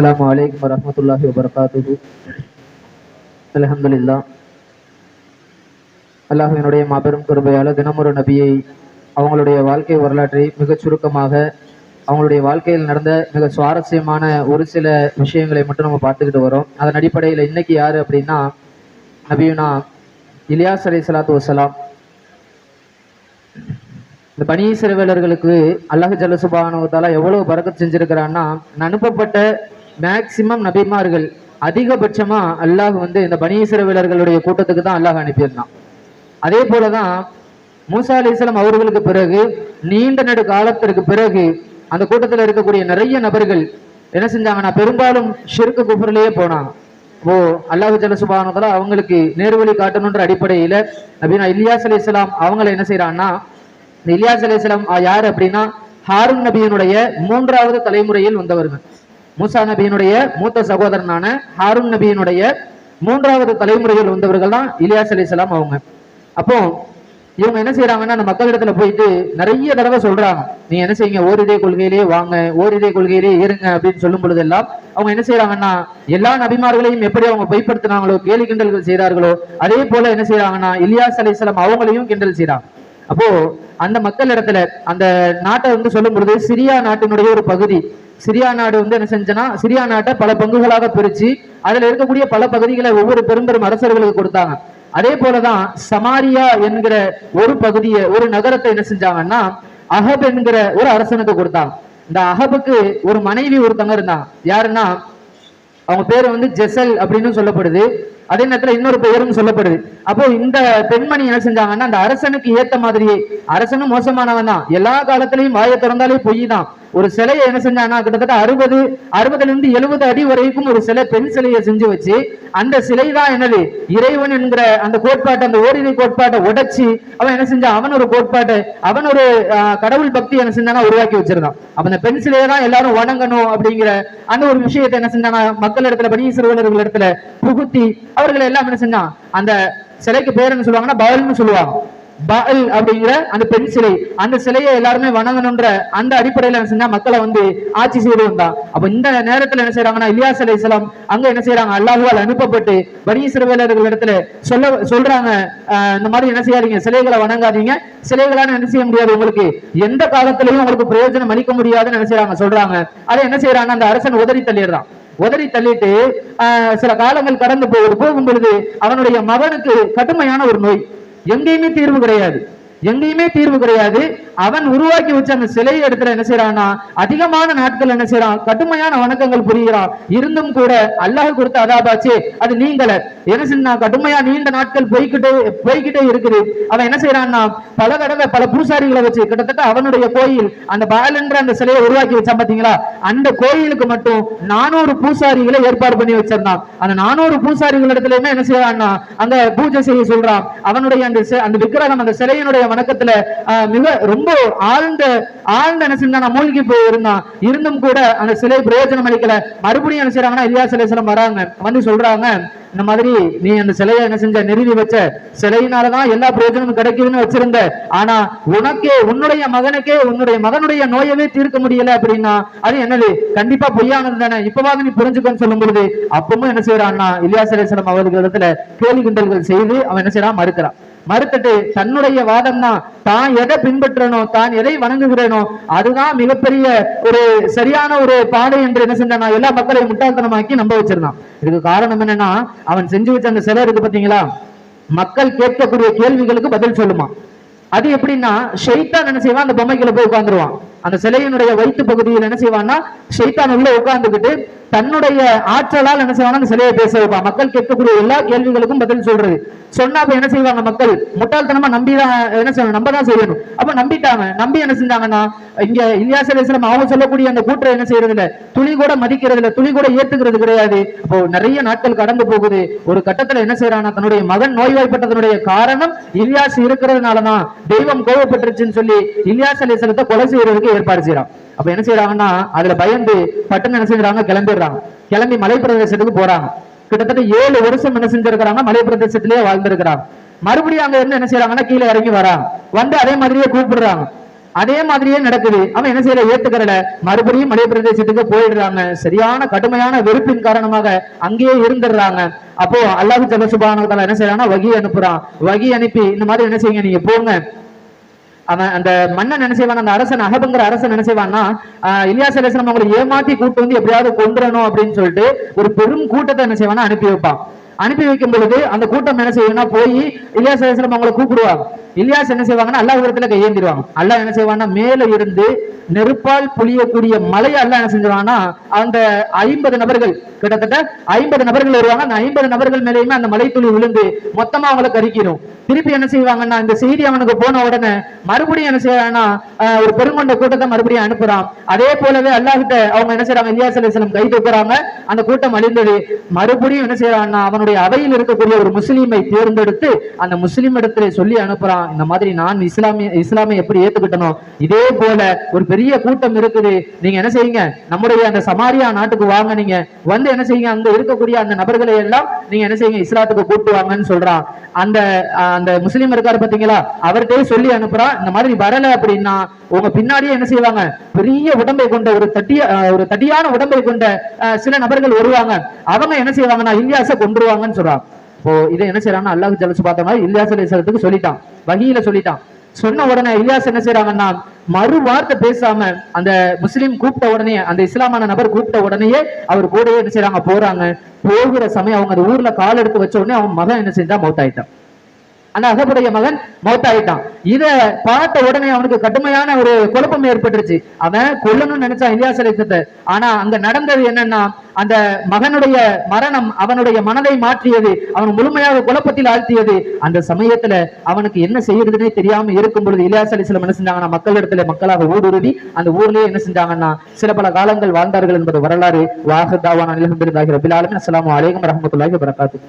அஸ்ஸலாமு அலைக்கும் வரஹ்மத்துல்லாஹி வபரகாத்துஹு. அல்ஹம்துலில்லாஹ். அல்லாஹ்வினுடைய மாபெரும் கிருபையால தினமொரு நபியை அவங்களுடைய வாழ்க்கை வரலாற்றை மிகச் சுருக்கமாக அவங்களுடைய வாழ்க்கையில் நடந்த மிக சுவாரஸ்யமான ஒரு சில விஷயங்களை மட்டும் நம்ம பார்த்துக்கிட்டு வரோம். அதன் அடிப்படையில் இன்னைக்கு யாரு அப்படின்னா நபியுனா இலியாஸ் அலைஹிஸ்ஸலாத்து வஸ்ஸலாம். இந்த பனி இஸ்ரவேலர்களுக்கு அல்லாஹ் ஜல்ல சுப்ஹானஹு வ தஆலா எவ்வளவு பரக்கத் செஞ்சிருக்கிறான்னா, அனுப்பப்பட்ட மேக்சிமம் நபிமார்கள் அதிகபட்சமா அல்லாஹ் இந்த பனி இஸ்ரவேலர்களுடைய கூட்டத்துக்கு தான் அல்லாஹ் அனுப்பியிருந்தான். அதே போலதான் மூசா அலைஹிஸ்ஸலாம் அவர்களுக்கு பிறகு நீண்ட நெடு காலத்திற்கு பிறகு அந்த கூட்டத்தில் இருக்கக்கூடிய நிறைய நபர்கள் என்ன செஞ்சாங்கன்னா பெரும்பாலும் ஷிர்க் குஃப்ரிலேயே போனாங்க. அல்லாஹ் ஜல்ல சுப்ஹானஹு வ தஆலா அவங்களுக்கு நேர்வழி காட்டணுன்ற அடிப்படையில நபினா இலியாஸ் அலைஹிஸ்ஸலாம் அவங்களை என்ன செய்யறாங்கன்னா, இந்த இலியாஸ் அலைஹிஸ்ஸலாம் யார் அப்படின்னா ஹாரூன் நபியினுடைய மூன்றாவது தலைமுறையில் வந்தவர்கள். மூசா நபியினுடைய மூத்த சகோதரனான ஹாரூன் நபியினுடைய மூன்றாவது தலைமுறையில் வந்தவர்கள் தான் இலியாஸ் அலைஹிஸ்ஸலாம் அவங்க. அப்போ இவங்க என்ன செய்யறாங்கன்னா, அந்த மக்களிடத்துல போயிட்டு நிறைய தடவை சொல்றாங்க, நீ என்ன செய்யுங்க ஓரிரை கொள்கையிலேயே வாங்க, ஓரிரை கொள்கையிலேயே இருங்க அப்படின்னு சொல்லும் பொழுதெல்லாம் அவங்க என்ன செய்யறாங்கன்னா, எல்லா நபிமார்களையும் எப்படி அவங்க பொய்ப்படுத்தினாங்களோ கேலி கிண்டல்கள் செய்தார்களோ அதே போல என்ன செய்யறாங்கன்னா இலியாஸ் அலைஹிஸ்ஸலாம் அவங்களையும் கிண்டல் செய்யறாங்க. அப்போ அந்த மக்கள் இடத்துல அந்த நாட்டை சொல்லும் பொழுது சிரியா நாட்டினுடைய ஒரு பகுதி, சிரியா நாடு என்ன செஞ்சனா சிரியா நாட்டை பல பங்குகளாக பிரிச்சு அதுல இருக்கக்கூடிய பல பகுதிகளை ஒவ்வொரு பெரும் அரசர்களுக்கு கொடுத்தாங்க. அதே போலதான் சமாரியா என்கிற ஒரு பகுதியை ஒரு நகரத்தை என்ன செஞ்சாங்கன்னா அஹப் என்கிற ஒரு அரசனுக்கு கொடுத்தாங்க. இந்த அஹபுக்கு ஒரு மனைவி ஒருத்தங்க இருந்தாங்க. யாருன்னா அவங்க பேரு ஜெசல் அப்படின்னு சொல்லப்படுது. அதே நேரத்துல இன்னொரு பெயரும் சொல்லப்படுது. அப்போ இந்த பெண்மணி என்ன செஞ்சாங்கன்னா அந்த அரசனுக்கு ஏத்த மாதிரியே, அரசனும் மோசமானவன் தான், எல்லா காலத்திலையும் வாயை திறந்தாலே பொய் தான். ஒரு சிலையை என்ன செஞ்சாங்கன்னா கிட்டத்தட்ட 60-70 அடி வரைக்கும் ஒரு சிலை, பெண் சிலையை செஞ்சு வச்சு அந்த சிலை தான் என்னது இறைவன் என்கிற அந்த கோட்பாட்டை, அந்த ஓரிரை கோட்பாட்டை உடைச்சு அவன் என்ன செஞ்சான், அவன் ஒரு கோட்பாட்டை, அவன் ஒரு கடவுள் பக்தி என்ன செஞ்சானா உருவாக்கி வச்சிருந்தான். அப்ப அந்த பெண் சிலையை தான் எல்லாரும் வணங்கணும் அப்படிங்கிற அந்த ஒரு விஷயத்தை என்ன செஞ்சானா மக்கள் இடத்துல பனி இஸ்ரவேலர்கள் இடத்துல புகுத்தி அவர்கள் எல்லாம் என்ன செஞ்சான், அந்த சிலைக்கு பேர் என்ன சொல்லுவாங்கன்னா பால்னு சொல்லுவாங்க. பால் அப்படிங்கிற அந்த பெண் சிலை, அந்த சிலையை எல்லாருமே வணங்கணும்ன்ற அந்த அடிப்படையில என்ன செஞ்சா மக்களை ஆட்சி செய்து வந்தான். அப்ப இந்த நேரத்துல என்ன செய்யறாங்கன்னா இலியாஸ் அலைஹிஸ்ஸலாம் அங்க என்ன செய்யறாங்க, அல்லாஹ்வால் அனுப்பப்பட்டு பனி இஸ்ரவேலர்கள் இடத்துல சொல்றாங்க, இந்த மாதிரி என்ன செய்யாதீங்க, சிலைகளை வணங்காதீங்க, சிலைகளான என்ன செய்ய முடியாது, உங்களுக்கு எந்த காலத்திலையும் உங்களுக்கு பிரயோஜனம் அளிக்க முடியாதுன்னு என்ன செய்யறாங்க சொல்றாங்க. அதை என்ன செய்யறாங்க அந்த அரசன் உதறி தள்ளிடுறான். உதறி தள்ளிட்டு சில காலங்கள் கடந்து போகும் பொழுது அவனுடைய மகனுக்கு கடுமையான ஒரு நோய், எங்கேயுமே தீர்வு கிடையாது, எங்கேயுமே தீர்வு கிடையாது. அவன் உருவாக்கி வச்ச அந்த சிலை இடத்துல என்ன செய்யறான்னா அதிகமான நாட்கள் என்ன செய்யறான், கடுமையான வணக்கங்கள் புரிகிறான். இருந்தும் கூட அல்லாஹ் கொடுத்த அதாபாச்சு அது நீங்கள என்ன செய்ய கடுமையா நீண்ட நாட்கள் போய்கிட்டே இருக்குது. அவன் என்ன செய்யறான்னா பல தடவை பல பூசாரிகளை வச்சு கிட்டத்தட்ட அவனுடைய கோயில் அந்த பால் என்ற அந்த சிலையை உருவாக்கி வச்சான் பாத்தீங்களா, அந்த கோயிலுக்கு மட்டும் 400 பூசாரிகளை ஏற்பாடு பண்ணி வச்சிருந்தான். அந்த 400 பூசாரிகள் இடத்துலயுமே என்ன செய்யறான்னா அங்க பூஜை செய்ய சொல்றான். அவனுடைய அந்த விக்கிரகம் அந்த சிலையினுடைய வணக்கத்துல மிக ரொம்ப ஆழ்ந்த என்ன செஞ்சா மூழ்கி போய் இருந்தான். இருந்தும் கூட அந்த சிலை பிரயோஜனம் அளிக்கல. மறுபடியும் என்ன செய்யறாங்கன்னா இலியாஸ் அலைஹிஸ்ஸலாம் வராங்க, சொல்றாங்க, இந்த மாதிரி நீ அந்த சிலையை என்ன செஞ்ச நிறுவி வச்ச சிலையினாலதான் எல்லா பிரயோஜனமும் கிடைக்குதுன்னு வச்சிருந்த, ஆனா உனக்கே உன்னுடைய மகனுடைய நோயவே தீர்க்க முடியல அப்படின்னா அது என்னது கண்டிப்பா பொய்யானது தானே, இப்பவாது நீ புரிஞ்சுக்கன்னு சொல்லும் பொழுது அப்பவும் என்ன செய்யறான்னா இலியாஸ் அலைஹிஸ்ஸலாம் அவர்கள் இடத்துல கேலி கிண்டல்கள் செய்து அவன் என்ன செய்யறான் மறுத்துட்டு தன்னுடைய வாதம் தான், தான் எதை பின்பற்றனோ தான் எதை வணங்குகிறேனோ அதுதான் மிகப்பெரிய ஒரு சரியான ஒரு பாதை என்று என்ன செஞ்சானா எல்லா மக்களையும் முட்டாள்தனமாக்கி நம்ப வச்சிருந்தான். இதுக்கு காரணம் என்னன்னா அவன் செஞ்சு வச்ச அந்த சிலை இருக்கு பாத்தீங்களா, மக்கள் கேட்கக்கூடிய கேள்விகளுக்கு பதில் சொல்லுமா. அது எப்படின்னா ஷைத்தான் என்ன செய்வான், அந்த பொம்மைக்குள்ள போய் உட்கார்ந்துருவான். அந்த சிலையினுடைய வயிற்று பகுதியில் என்ன செய்வான்னா ஷைத்தான் உள்ள உட்கார்ந்துகிட்டு தன்னுடைய ஆற்றலால் என்ன செய்வாங்க அந்த சிலையை பேச வைப்பான். மக்கள் கேட்கக்கூடிய எல்லா கேள்விகளுக்கும் பதில் சொல்றது. சொன்னா என்ன செய்வாங்க மக்கள் முட்டாள்தனமா நம்பிதான் என்ன செய்வாங்க, நம்பதான் செய்யணும். அப்ப நம்பிட்டாங்க. நம்பி என்ன செஞ்சாங்கன்னா இங்க இலியாஸ் அலைஹிஸ்ஸலாம் அவங்க சொல்லக்கூடிய அந்த கூற்றை என்ன செய்யறது இல்ல, துளி கூட மதிக்கிறது இல்ல, துளி கூட ஏத்துக்கிறது கிடையாது. அப்போ நிறைய நாட்கள் கடந்து போகுது. ஒரு கட்டத்துல என்ன செய்யறாங்கன்னா தன்னுடைய மகன் நோய்வாய்ப்பட்டதனுடைய காரணம் இலியாஸ் இருக்கிறதுனாலதான் தெய்வம் கோபப்பட்டுருச்சுன்னு சொல்லி இலியாஸ் அலைஹிஸ்ஸலாத்தை கொலை செய்யறதுக்கு ஏற்பாடு செய்யறான். அப்ப என்ன செய்யறாங்கன்னா அதுல பயந்து பட்டுன்னு என்ன செஞ்சாங்க கிளம்பி மலை பிரதேசத்துக்கு போறாங்க. கிட்டத்தட்ட 7 வருஷம் என்ன செஞ்சிருக்கிறாங்க மலை பிரதேசத்திலேயே வாழ்ந்திருக்கிறாங்க. மறுபடியும் அங்க இருந்து என்ன செய்யறாங்கன்னா கீழே இறங்கி வராங்க. அதே மாதிரியே கூப்பிடுறாங்க. அதே மாதிரியே நடக்குது. அவன் என்ன செய்யற, ஏத்துக்கிறல, மறுபடியும் மலை பிரதேசத்துக்கு போயிடுறாங்க. சரியான கடுமையான வெறுப்பின் காரணமாக அங்கேயே இருந்துடுறாங்க. அப்போ அல்லாஹ் ஜல்ல சுப்ஹானஹு வ தஆலா என்ன செய்யறான்னா வகி அனுப்புறான். வகி அனுப்பி இந்த மாதிரி என்ன செய்யுங்க, நீங்க போங்க. அவன் அந்த மன்னன் என்ன செய்வான், அந்த அரசன் அகபங்கிற அரசன் என்ன செய்வான்னா, இலியாஸ் அலைஹிஸ்ஸலாம் அவங்களை ஏமாத்தி கூட்டு வந்து எப்படியாவது கொண்டுறணும் அப்படின்னு சொல்லிட்டு ஒரு பெரும் கூட்டத்தை என்ன செய்வானா அனுப்பி வைப்பான். அனுப்பி வைக்கும் பொழுது அந்த கூட்டம் என்ன செய்யும்னா போய் இலியாஸ் அலைஹிஸ்ஸலாம் அவங்களை கூப்பிடுவாங்க. இலியாஸ் என்ன செய்வாங்கன்னா அல்லாஹ் இடத்துல கையேந்திடுவாங்க. அல்லாஹ் என்ன செய்வான்னா மேல இருந்து நெருப்பால் புளியக்கூடிய மலையை அல்லாஹ் என்ன செஞ்சிருவாங்கன்னா அந்த 50 நபர்கள், கிட்டத்தட்ட 50 நபர்கள் வருவாங்க. அந்த 50 நபர்கள் மேலேயுமே அந்த மலை துளி விழுந்து மொத்தமா அவங்களை கரிக்கணும். திருப்பி என்ன செய்வாங்கன்னா இந்த செய்தி அவனுக்கு போன உடனே மறுபடியும் என்ன செய்யறாங்கன்னா ஒரு பெருங்கொண்ட கூட்டத்தை மறுபடியும் அனுப்புறான். அதே போலவே அல்லாஹ்கிட்ட அவங்க என்ன செய்யறாங்க, இலியாஸ் அலைஹிஸ்ஸலாம் கை தூக்குறாங்க. அந்த கூட்டம் அழிந்தது. மறுபடியும் என்ன செய்யறாங்கன்னா அவனுடைய அவையில் இருக்கக்கூடிய ஒரு முஸ்லீமை தேர்ந்தெடுத்து அந்த முஸ்லீம் இடத்துல சொல்லி அனுப்புறான், இந்த மாதிரி நான் இஸ்லாமை எப்படி ஏத்துக்கிட்டனோ இதே போல ஒரு பெரிய கூட்டம் இருக்குது, நீங்க என்ன செய்யுங்க, நம்முடைய அந்த சமாரியா நாட்டுக்கு வாங்க, நீங்க வந்து என்ன செய்யுங்க, அங்க இருக்கக்கூடிய அந்த நபர்களை எல்லாம் நீங்க என்ன செய்யுங்க இஸ்லாத்துக்கு கூட்டு வாங்கன்னு சொல்றான். அந்த அந்த முஸ்லீம் இருக்காரு பாத்தீங்களா, அவர்கிட்டயே சொல்லி அனுப்புறான், இந்த மாதிரி வரல அப்படின்னா உங்க பின்னாடியே என்ன செய்வாங்க, பெரிய உடம்பை கொண்ட ஒரு தடியான உடம்பை கொண்ட சில நபர்கள் வருவாங்க, அவங்க என்ன செய்வாங்கன்னா இலியாஸை கொன்றுவாங்கன்னு சொல்றாங்க. இப்போ இதை என்ன செய்யறாங்கன்னா அல்லாஹ் ஜல்ல சுப்ஹானஹு இலியாஸ் அலைஹிஸ்ஸலாத்துக்கு சொல்லிட்டான், வஹீல சொல்லிட்டான். சொன்ன உடனே இலியாஸ் என்ன செய்யறாங்கன்னா மறு வார்த்தை பேசாம அந்த முஸ்லீம் கூப்பிட்ட உடனே, அந்த இஸ்லாமான நபர் கூப்பிட்ட உடனேயே அவர் கூடயே என்ன செய்யறாங்க போறாங்க. போகிற சமயம் அவங்க அந்த ஊர்ல கால் எடுத்து வச்ச உடனே அவன் மகன் என்ன செஞ்சா மௌத்தாயிட்டான். அந்த அகபுடைய மகன் மௌத்தாயிட்டான். இத பார்த்த உடனே அவனுக்கு கடுமையான ஒரு குழப்பம் ஏற்பட்டுருச்சு. அவன் கொல்லணும்னு நினைச்சான் இலியாஸ் அலைஹிஸ்ஸலாத்தை. ஆனா அங்க நடந்தது என்னன்னா அந்த மகனுடைய மரணம் அவனுடைய மனதை மாற்றியது, அவன் முழுமையாக குழப்பத்தில் ஆழ்த்தியது. அந்த சமயத்துல அவனுக்கு என்ன செய்யறதுன்னே தெரியாம இருக்கும் பொழுது இலியாஸ் அலைஹிஸ்ஸலாம் என்ன செஞ்சாங்கன்னா மக்களிடத்துல மக்களாக ஊடுருவி அந்த ஊர்லயே என்ன செஞ்சாங்கன்னா சில பல காலங்கள் வாழ்ந்தார்கள் என்பது வரலாறு. வாஹிதாவான அல்ஹம்துலில்லாஹி ரப்பில் ஆலமீன். அஸ்ஸலாமு அலைக்கும் வரஹ்மத்துல்லாஹி வபரகாத்துஹு.